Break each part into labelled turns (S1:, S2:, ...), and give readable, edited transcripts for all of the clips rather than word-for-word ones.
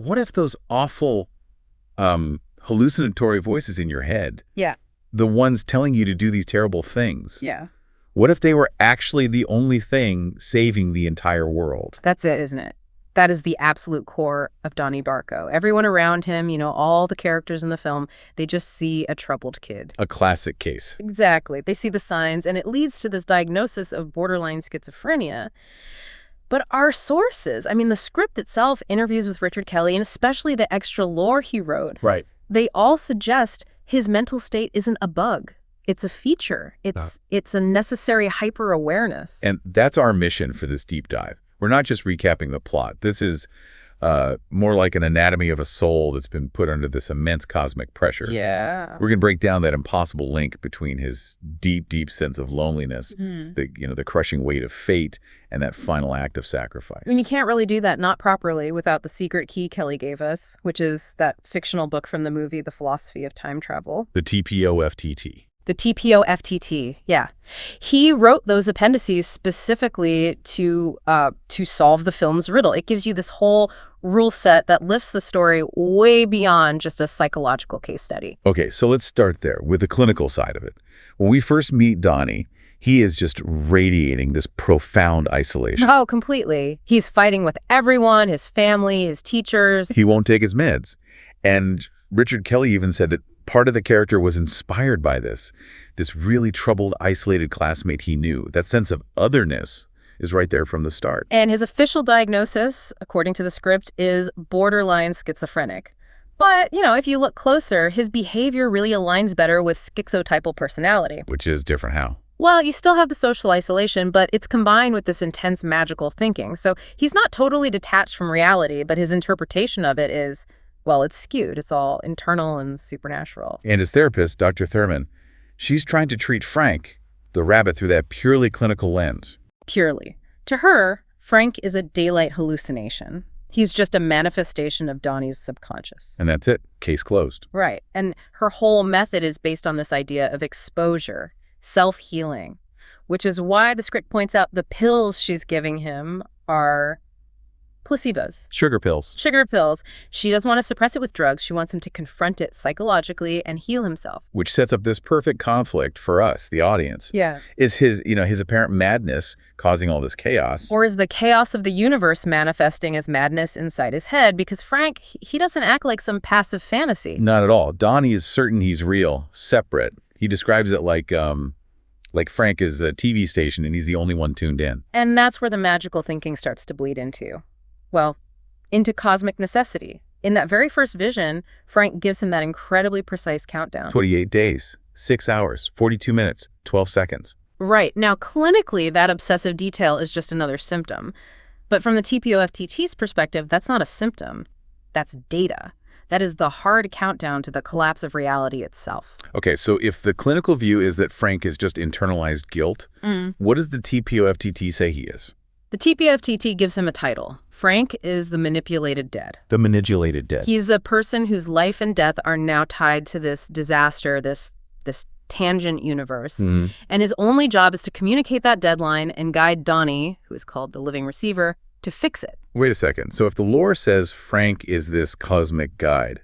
S1: what if those awful hallucinatory voices in your head,
S2: Yeah.
S1: the ones telling you to do these terrible things,
S2: Yeah.
S1: what if they were actually the only thing saving the entire world?
S2: That's it, isn't it? That is the absolute core of Donnie Darko. Everyone around him, all the characters in the film, they just see a troubled kid.
S1: A classic case.
S2: Exactly. They see the signs, and it leads to this diagnosis of borderline schizophrenia. But our sources, the script itself, interviews with Richard Kelly, and especially the extra lore he wrote,
S1: Right.
S2: they all suggest his mental state isn't a bug. It's a feature. It's a necessary hyper-awareness.
S1: And that's our mission for this deep dive. We're not just recapping the plot. This is more like an anatomy of a soul that's been put under this immense cosmic pressure.
S2: Yeah.
S1: We're going to break down that impossible link between his deep, deep sense of loneliness, the crushing weight of fate, and that final act of sacrifice.
S2: And you can't really do that not properly without the secret key Kelly gave us, which is that fictional book from the movie The Philosophy of Time Travel.
S1: The TPOFTT.
S2: The TPOFTT, yeah. He wrote those appendices specifically to solve the film's riddle. It gives you this whole rule set that lifts the story way beyond just a psychological case study.
S1: Okay, so let's start there with the clinical side of it. When we first meet Donnie, he is just radiating this profound isolation.
S2: Oh, completely. He's fighting with everyone, his family, his teachers.
S1: He won't take his meds. And Richard Kelly even said that part of the character was inspired by this really troubled, isolated classmate he knew. That sense of otherness is right there from the start.
S2: And his official diagnosis, according to the script, is borderline schizophrenic. But, if you look closer, his behavior really aligns better with schizotypal personality.
S1: Which is different how?
S2: Well, you still have the social isolation, but it's combined with this intense magical thinking. So he's not totally detached from reality, but his interpretation of it is, well, it's skewed. It's all internal and supernatural.
S1: And his therapist, Dr. Thurman, she's trying to treat Frank, the rabbit, through that purely clinical lens.
S2: Purely. To her, Frank is a daylight hallucination. He's just a manifestation of Donnie's subconscious.
S1: And that's it. Case closed.
S2: Right. And her whole method is based on this idea of exposure, self-healing, which is why the script points out the pills she's giving him are placebos.
S1: Sugar pills.
S2: Sugar pills. She doesn't want to suppress it with drugs. She wants him to confront it psychologically and heal himself.
S1: Which sets up this perfect conflict for us, the audience.
S2: Yeah.
S1: Is his apparent madness causing all this chaos?
S2: Or is the chaos of the universe manifesting as madness inside his head? Because Frank, he doesn't act like some passive fantasy.
S1: Not at all. Donnie is certain he's real, separate. He describes it like Frank is a TV station and he's the only one tuned in.
S2: And that's where the magical thinking starts to bleed into. Well, into cosmic necessity. In that very first vision, Frank gives him that incredibly precise countdown.
S1: 28 days, 6 hours, 42 minutes, 12 seconds.
S2: Right. Now, clinically, that obsessive detail is just another symptom. But from the TPOFTT's perspective, that's not a symptom. That's data. That is the hard countdown to the collapse of reality itself.
S1: Okay, so if the clinical view is that Frank is just internalized guilt, what does the TPOFTT say he is?
S2: The TPFTT gives him a title. Frank is the manipulated dead.
S1: The manipulated dead.
S2: He's a person whose life and death are now tied to this disaster, this tangent universe. And his only job is to communicate that deadline and guide Donnie, who is called the living receiver, to fix it.
S1: Wait a second. So if the lore says Frank is this cosmic guide,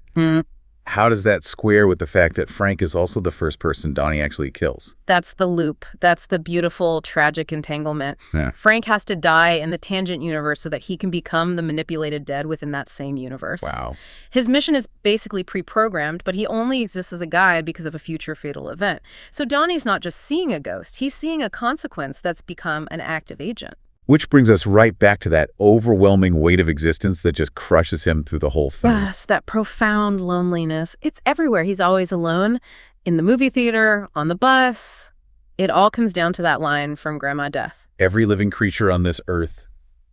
S1: how does that square with the fact that Frank is also the first person Donnie actually kills?
S2: That's the loop. That's the beautiful, tragic entanglement.
S1: Yeah.
S2: Frank has to die in the tangent universe so that he can become the manipulated dead within that same universe.
S1: Wow.
S2: His mission is basically pre-programmed, but he only exists as a guide because of a future fatal event. So Donnie's not just seeing a ghost. He's seeing a consequence that's become an active agent.
S1: Which brings us right back to that overwhelming weight of existence that just crushes him through the whole thing.
S2: Yes, that profound loneliness. It's everywhere. He's always alone. In the movie theater, on the bus. It all comes down to that line from Grandma Death.
S1: Every living creature on this earth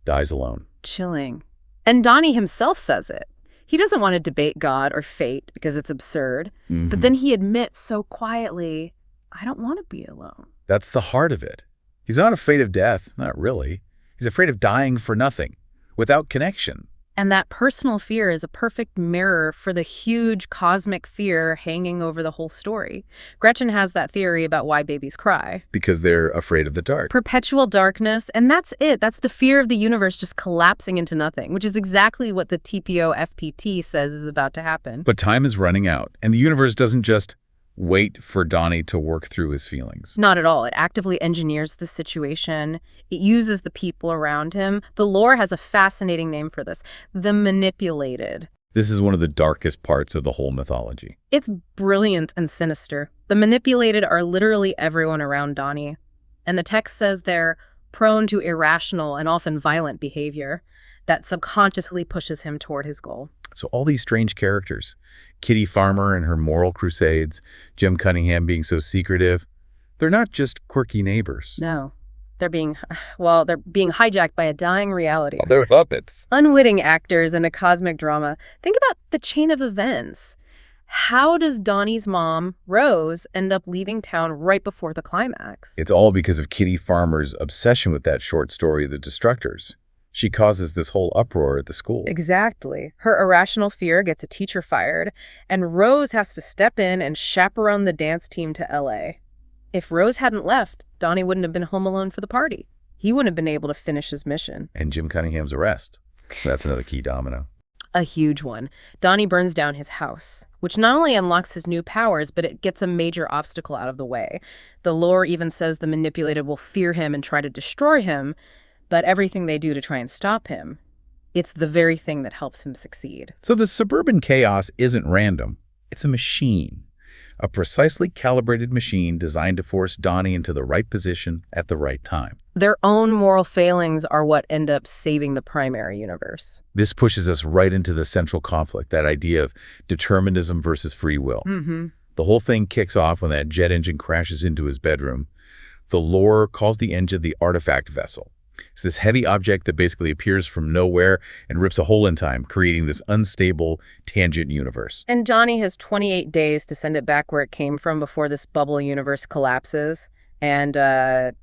S1: dies alone.
S2: Chilling. And Donnie himself says it. He doesn't want to debate God or fate because it's absurd. But then he admits so quietly, I don't want to be alone.
S1: That's the heart of it. He's not afraid of death, not really. He's afraid of dying for nothing, without connection.
S2: And that personal fear is a perfect mirror for the huge cosmic fear hanging over the whole story. Gretchen has that theory about why babies cry.
S1: Because they're afraid of the dark.
S2: Perpetual darkness, and that's it. That's the fear of the universe just collapsing into nothing, which is exactly what the TPO-FPT says is about to happen.
S1: But time is running out, and the universe doesn't just wait for Donnie to work through his feelings.
S2: Not at all. It actively engineers the situation. It uses the people around him. The lore has a fascinating name for this: the manipulated.
S1: This is one of the darkest parts of the whole mythology.
S2: It's brilliant and sinister. The manipulated are literally everyone around Donnie. And the text says they're prone to irrational and often violent behavior that subconsciously pushes him toward his goal.
S1: So all these strange characters, Kitty Farmer and her moral crusades, Jim Cunningham being so secretive, they're not just quirky neighbors.
S2: No. They're being hijacked by a dying reality.
S1: Well, they're puppets.
S2: Unwitting actors in a cosmic drama. Think about the chain of events. How does Donnie's mom, Rose, end up leaving town right before the climax?
S1: It's all because of Kitty Farmer's obsession with that short story, The Destructors. She causes this whole uproar at the school.
S2: Exactly. Her irrational fear gets a teacher fired, and Rose has to step in and chaperone the dance team to L.A. If Rose hadn't left, Donnie wouldn't have been home alone for the party. He wouldn't have been able to finish his mission.
S1: And Jim Cunningham's arrest. That's another key domino.
S2: A huge one. Donnie burns down his house, which not only unlocks his new powers, but it gets a major obstacle out of the way. The lore even says the manipulated will fear him and try to destroy him, but everything they do to try and stop him, it's the very thing that helps him succeed.
S1: So the suburban chaos isn't random. It's a machine. A precisely calibrated machine designed to force Donnie into the right position at the right time.
S2: Their own moral failings are what end up saving the primary universe.
S1: This pushes us right into the central conflict, that idea of determinism versus free will. The whole thing kicks off when that jet engine crashes into his bedroom. The lore calls the engine the artifact vessel. It's this heavy object that basically appears from nowhere and rips a hole in time, creating this unstable, tangent universe.
S2: And Johnny has 28 days to send it back where it came from before this bubble universe collapses and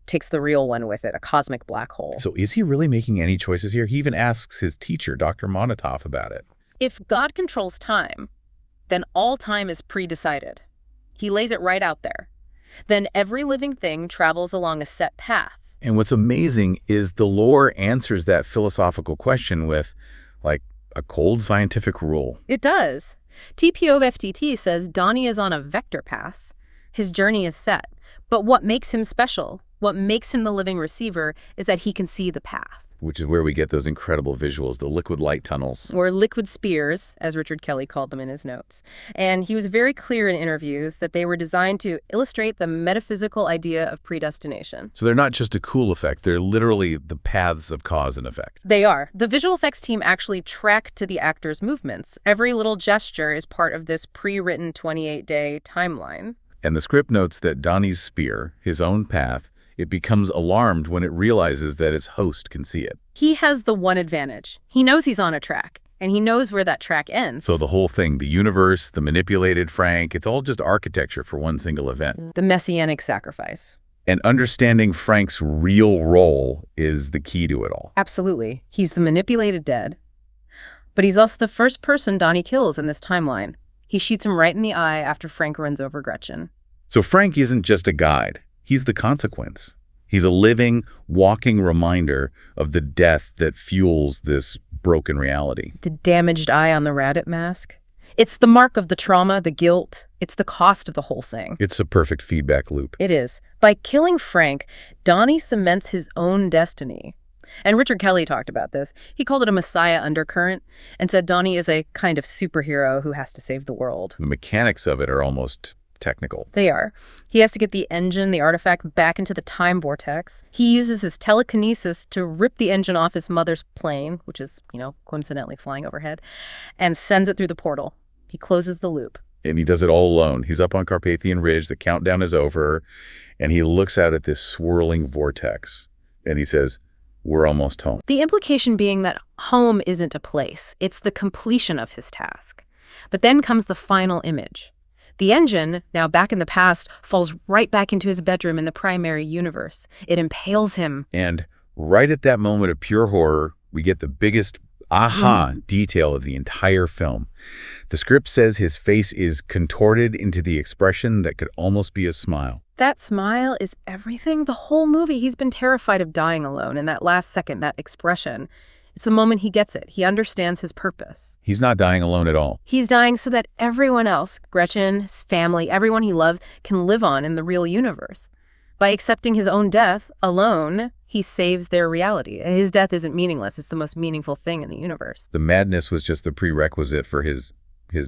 S2: takes the real one with it, a cosmic black hole.
S1: So is he really making any choices here? He even asks his teacher, Dr. Monotov, about it.
S2: If God controls time, then all time is pre-decided. He lays it right out there. Then every living thing travels along a set path.
S1: And what's amazing is the lore answers that philosophical question with, like, a cold scientific rule.
S2: It does. TPO-FTT says Donnie is on a vector path. His journey is set. But what makes him special, what makes him the living receiver, is that he can see the path.
S1: Which is where we get those incredible visuals, the liquid light tunnels.
S2: Or liquid spears, as Richard Kelly called them in his notes. And he was very clear in interviews that they were designed to illustrate the metaphysical idea of predestination.
S1: So they're not just a cool effect, they're literally the paths of cause and effect.
S2: They are. The visual effects team actually tracked to the actors' movements. Every little gesture is part of this pre-written 28-day timeline.
S1: And the script notes that Donnie's spear, his own path, it becomes alarmed when it realizes that its host can see it.
S2: He has the one advantage. He knows he's on a track, and he knows where that track ends.
S1: So the whole thing, the universe, the manipulated Frank, it's all just architecture for one single event.
S2: The messianic sacrifice.
S1: And understanding Frank's real role is the key to it all.
S2: Absolutely. He's the manipulated dead. But he's also the first person Donnie kills in this timeline. He shoots him right in the eye after Frank runs over Gretchen.
S1: So Frank isn't just a guide. He's the consequence. He's a living, walking reminder of the death that fuels this broken reality.
S2: The damaged eye on the rabbit mask. It's the mark of the trauma, the guilt. It's the cost of the whole thing.
S1: It's a perfect feedback loop.
S2: It is. By killing Frank, Donnie cements his own destiny. And Richard Kelly talked about this. He called it a messiah undercurrent and said Donnie is a kind of superhero who has to save the world.
S1: The mechanics of it are almost technical.
S2: They are. He has to get the engine, the artifact, back into the time vortex. He uses his telekinesis to rip the engine off his mother's plane, which is, coincidentally flying overhead, and sends it through the portal. He closes the loop.
S1: And he does it all alone. He's up on Carpathian Ridge, the countdown is over, and he looks out at this swirling vortex, and he says, "We're almost home."
S2: The implication being that home isn't a place. It's the completion of his task. But then comes the final image. The engine, now back in the past, falls right back into his bedroom in the primary universe. It impales him.
S1: And right at that moment of pure horror, we get the biggest aha detail of the entire film. The script says his face is contorted into the expression that could almost be a smile.
S2: That smile is everything. The whole movie, he's been terrified of dying alone. In that last second, that expression, it's the moment he gets it. He understands his purpose.
S1: He's not dying alone at all.
S2: He's dying so that everyone else, Gretchen, his family, everyone he loves, can live on in the real universe. By accepting his own death alone, he saves their reality. His death isn't meaningless. It's the most meaningful thing in the universe.
S1: The madness was just the prerequisite for his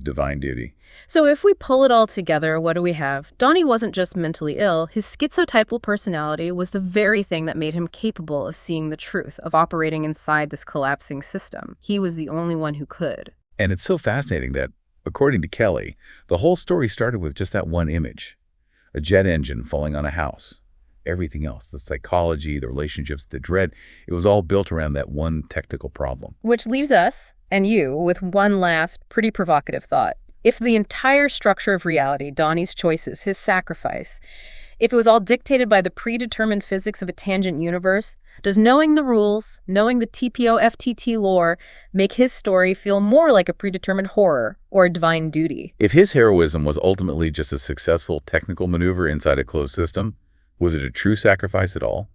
S1: divine duty.
S2: So if we pull it all together, what do we have? Donnie wasn't just mentally ill. His schizotypal personality was the very thing that made him capable of seeing the truth, of operating inside this collapsing system. He was the only one who could.
S1: And it's so fascinating that, according to Kelly, the whole story started with just that one image. A jet engine falling on a house. Everything else, the psychology, the relationships, the dread, it was all built around that one technical problem.
S2: Which leaves us, and you, with one last, pretty provocative thought. If the entire structure of reality, Donnie's choices, his sacrifice, if it was all dictated by the predetermined physics of a tangent universe, does knowing the rules, knowing the TPO-FTT lore, make his story feel more like a predetermined horror or a divine duty?
S1: If his heroism was ultimately just a successful technical maneuver inside a closed system, was it a true sacrifice at all?